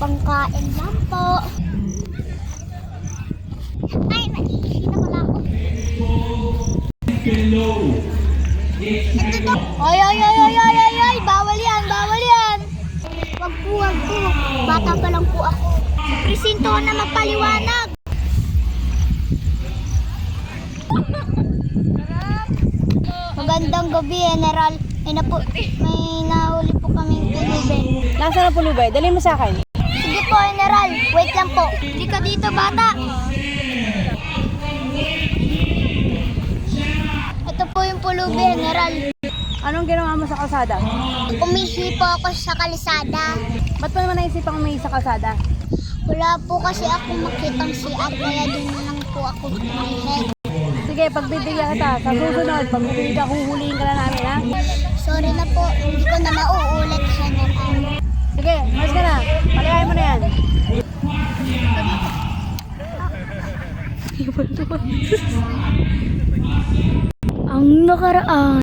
Pangkain lang po. Ay, nakikita ko lang ako. Ito to. Ay, bawal yan, bawal yan. Wag po, wag po. Bata pa lang po ako. Presinto na magpaliwanag. Magandang gabi, General. May nahuli po kaming pulubi. Nasaan na pulubi? Dali mo sa akin. Sige po, General. Wait lang po. Hindi ka dito, bata. Ito po yung pulubi, General. Anong ginawa mo sa kalsada? Umihi po ako sa kalsada. Ba't pa naman naisipang may sa kalsada? Wala po kasi ako makitang CR, kaya doon na lang po ako umihi. Sige, pagbibigyan kita. Sa susunod, pag umihi ka, huhulihin ka na namin, ha? Sorry na po, hindi ko na mauulit, General. Sige, mas ka na. Palayain mo na yan. Ang nakaraan.